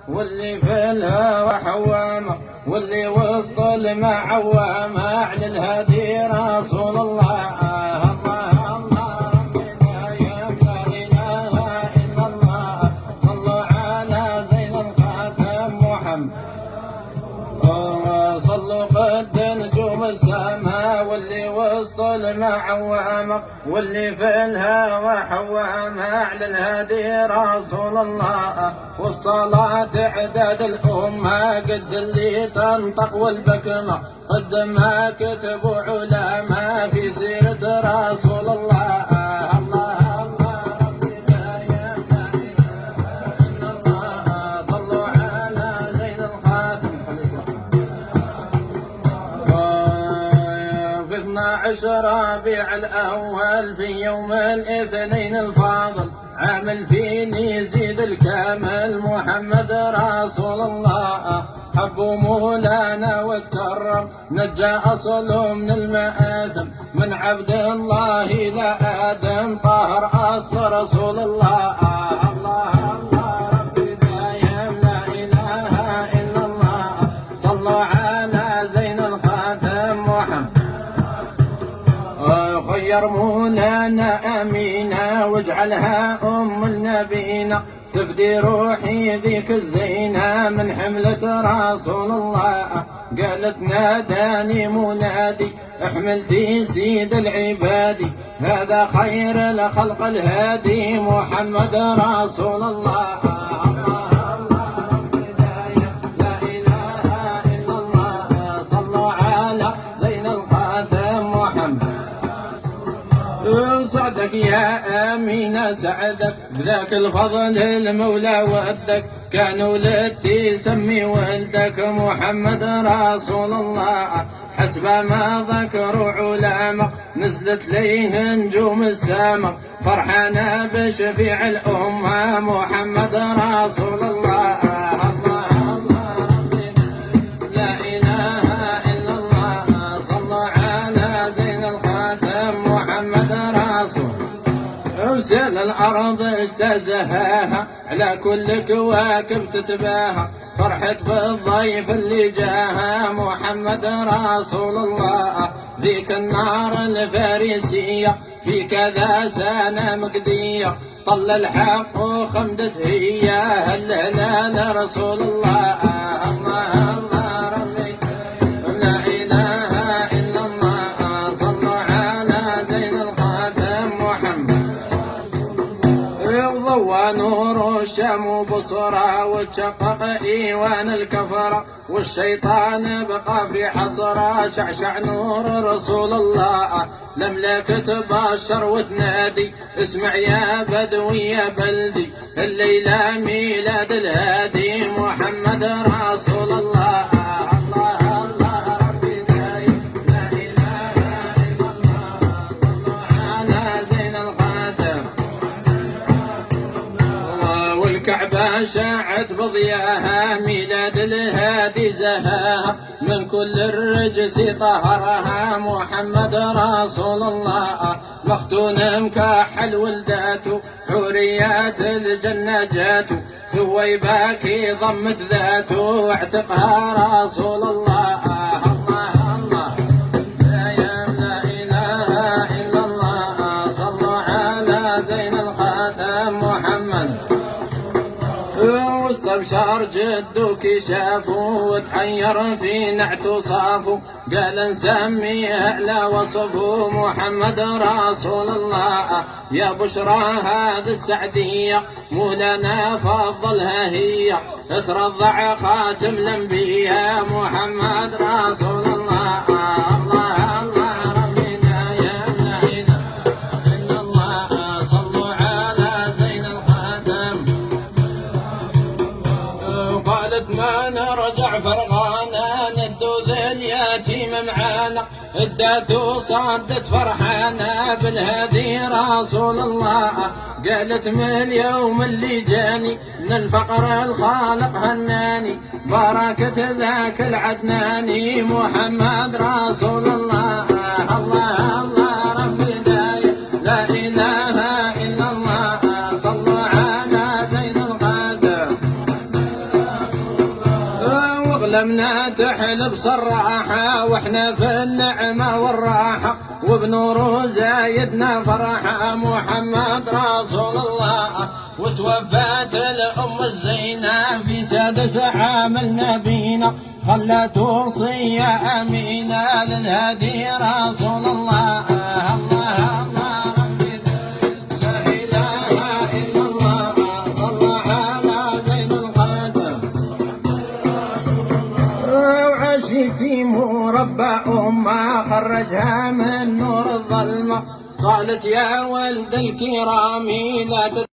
واللي في الهوى حوامه واللي وسط المعوامه على الهادي رسول الله. الله الله ربنا يا لا اله الا الله. صلوا على زين الخاتم محمد. صلوا قد نجوم السماء واللي وسط المعوامه واللي في الهوى حوامه على الهادي رسول الله. والصلاة اعداد الأمة قد اللي تنطق والبكمة قد ما كتبوا علماء في سيرة رسول الله. الله الله ربنا يا لا اله الا الله. صلوا على زين الخاتم. في 12 ربيع الأول في يوم الاثنين الفاضل عام الفيل يزيد الكامل محمد رسول الله. حبوا مولانا وتكرم نجى أصله من المآثم من عبد الله إلى آدم طاهر أصل رسول الله. الله الله ربنا يا لا إله إلا الله. صلوا على زين الخاتم محمد. خير مولانا أمينة واجعلها أم النبينا تفدي روحي ذيك الزينة من حملة رسول الله. قالت ناداني منادي احملتي سيد العبادي هذا خير الخلق الهادي محمد رسول الله. سعدك يا أمينة سعدك بذاك الفضل المولى ودك كانوا لتي سمي ولدك محمد رسول الله. حسب ما ذكروا علماء نزلت ليه نجوم السماء فرحانة بشفيع الأمة محمد رسول الله. وسال الأرض اجتازها على كل كواكب تتباهى فرحة بالضيف اللي جاها محمد رسول الله. ذيك النار الفارسية في كذا سنة مقدية طل الحق وخمدت هي هلال رسول الله. الله الله ربي لا إله إلا الله. صلوا على زين الخاتم محمد. ونور الشام بصرى وتشقق ايوان الكفر والشيطان بقى في حصرة شعشع نور رسول الله. لملكة بشر وتنادي اسمع يا بدوي يا بلدي الليلة ميلاد الهادي محمد رسول الله. الكعبة شاعت بضياها ميلاد الهادي زهاها من كل الرجس طهرها محمد رسول الله. مختون مكحل ولداته حوريات الجنة جاته ثويباك ضمت ذاته واعتقها رسول الله. الله الله لا إله إلا الله. صلوا على زين الخاتم محمد. واستبشر جدك شافه وتحير في نعت صافه قال نسميه على وصفه محمد رسول الله. يا بشرى هذه السعدية مولانا فضلها هي ترضع خاتم الانبياء محمد رسول الله. الله الله ربنا يا لا اله الا الله. صلوا على زين الخاتم. قالت ما نرجع فرغانا ندو ذا اليتيم معانا الدات صدت فرحانا بالهادي رسول الله. قالت من اليوم اللي جاني من الفقر الخالق هناني بركة ذاك العدناني محمد رسول الله. الله الله ربنا لا إله إلا الله. صلوا على زين الخاتم. أغلمنا تحلب صراحة واحنا في النعمة والراحة وبنور زايدنا فرحة محمد رسول الله. وتوفت الأم الزينة في 6 عام نبينا خلت وصية أمينة للهادي رسول الله. الله الله ربي لا إله إلا الله الله على زين القدر. وعشتي مربى أمة خرجها من نور الظلمة قالت يا ولد الكرام لا